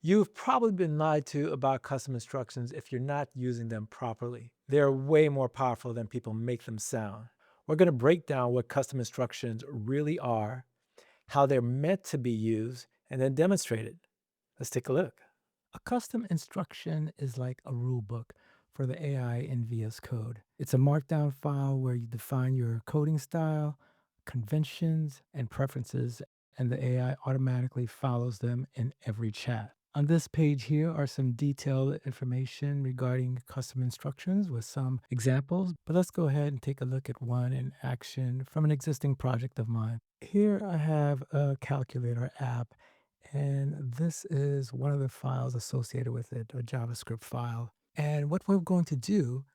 You've probably been lied to about custom instructions if you're not using them properly. They're way more powerful than people make them sound. We're going to break down what custom instructions really are, how they're meant to be used, and then demonstrate it. Let's take a look. A custom instruction is like a rule book for the AI in VS Code. It's a markdown file where you define your coding style, conventions, and preferences, and the AI automatically follows them in every chat. On this page here are some detailed information regarding custom instructions with some examples, but let's go ahead and take a look at one in action from an existing project of mine. Here I have a calculator app, and this is one of the files associated with it, a JavaScript file. And what we're going to do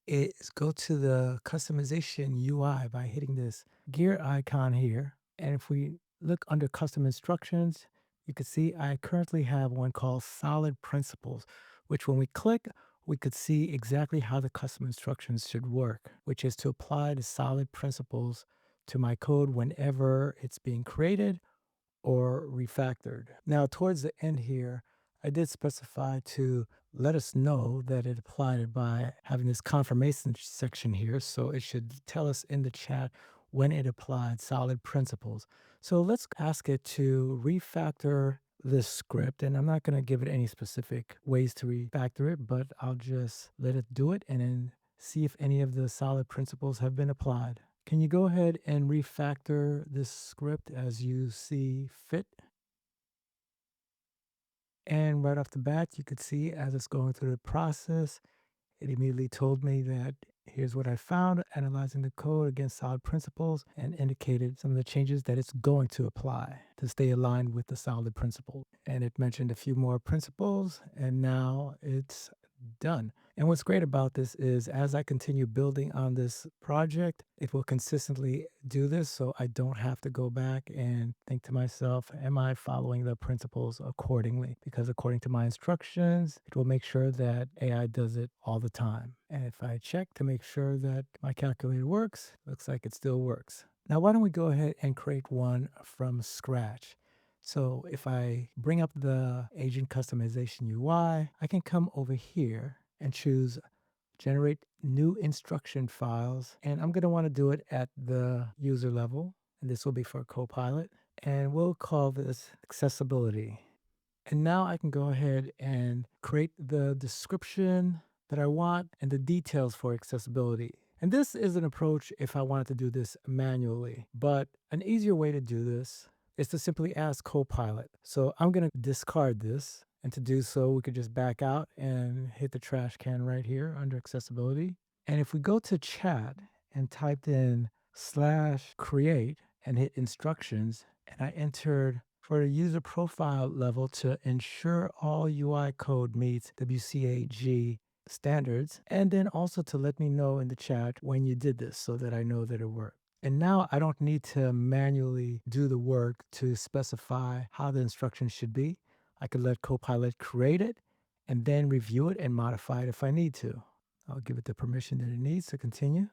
is go to the customization UI by hitting this gear icon here. And if we look under custom instructions, you can see I currently have one called solid principles, which when we click, we could see exactly how the custom instructions should work, which is to apply the solid principles to my code whenever it's being created or refactored. Now, towards the end here, I did specify to let us know that it applied it by having this confirmation section here. So it should tell us in the chat when it applied solid principles. So let's ask it to refactor this script. And I'm not going to give it any specific ways to refactor it, but I'll just let it do it and then see if any of the solid principles have been applied. Can you go ahead and refactor this script as you see fit? And right off the bat, you could see as it's going through the process, it immediately told me that here's what I found, analyzing the code against solid principles, and indicated some of the changes that it's going to apply to stay aligned with the solid principle. And it mentioned a few more principles, and now it's done. And what's great about this is as I continue building on this project, it will consistently do this. So I don't have to go back and think to myself, am I following the principles accordingly? Because according to my instructions, it will make sure that AI does it all the time. And if I check to make sure that my calculator works, looks like it still works. Now, why don't we go ahead and create one from scratch? So if I bring up the agent customization UI, I can come over here and choose generate new instruction files. And I'm going to want to do it at the user level. And this will be for Copilot. And we'll call this accessibility. And now I can go ahead and create the description that I want and the details for accessibility. And this is an approach if I wanted to do this manually, but an easier way to do this is to simply ask Copilot. So I'm going to discard this. And to do so, we could just back out and hit the trash can right here under accessibility. And if we go to chat and typed in /create and hit instructions, and I entered for the user profile level to ensure all UI code meets WCAG standards, and then also to let me know in the chat when you did this so that I know that it worked. And now I don't need to manually do the work to specify how the instructions should be. I could let Copilot create it and then review it and modify it if I need to. I'll give it the permission that it needs to continue.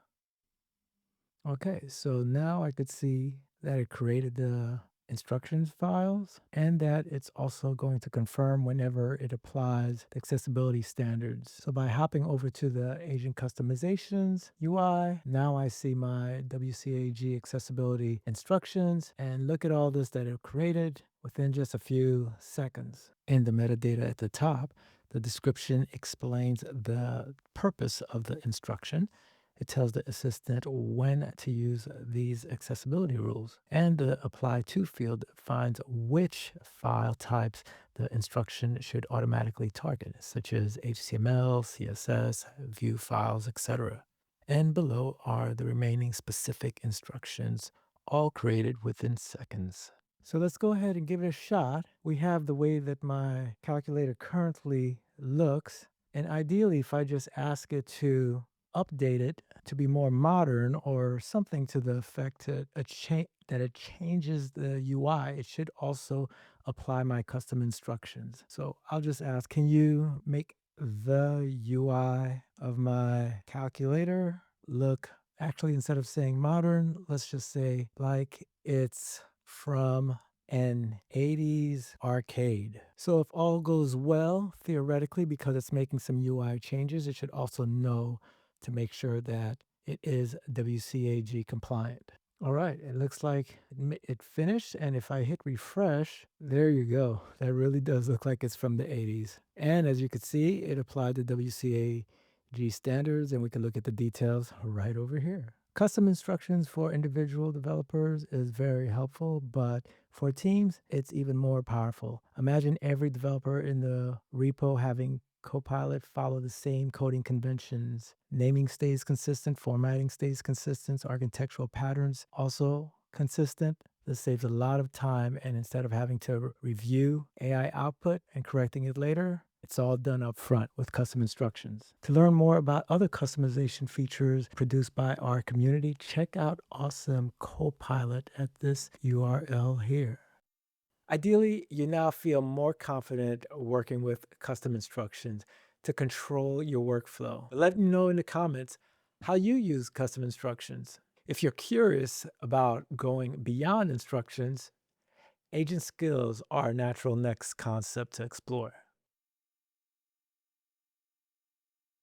Okay, so now I could see that it created the instructions files and that it's also going to confirm whenever it applies the accessibility standards. So by hopping over to the agent customizations UI, now I see my WCAG accessibility instructions and look at all this that it created within just a few seconds. In the metadata at the top, the description explains the purpose of the instruction. It tells the assistant when to use these accessibility rules. And the apply to field finds which file types the instruction should automatically target, such as HTML, CSS, Vue files, etc. And below are the remaining specific instructions, all created within seconds. So let's go ahead and give it a shot. We have the way that my calculator currently looks. And ideally, if I just ask it to update it to be more modern or something to the effect that it changes the UI, it should also apply my custom instructions. So I'll just ask, can you make the UI of my calculator look, actually, instead of saying modern, let's just say like it's from an 80s arcade. So if all goes well, theoretically, because it's making some UI changes, it should also know to make sure that it is WCAG compliant. All right, it looks like it finished, and if I hit refresh, there you go. That really does look like it's from the 80s. And as you can see, it applied the WCAG standards, and we can look at the details right over here. Custom instructions for individual developers is very helpful, but for teams, it's even more powerful. Imagine every developer in the repo having Copilot follow the same coding conventions. Naming stays consistent, formatting stays consistent, architectural patterns also consistent. This saves a lot of time, and instead of having to review AI output and correcting it later, it's all done up front with custom instructions. To learn more about other customization features produced by our community, check out Awesome Copilot at this URL here. Ideally, you now feel more confident working with custom instructions to control your workflow. Let me know in the comments how you use custom instructions. If you're curious about going beyond instructions, agent skills are a natural next concept to explore.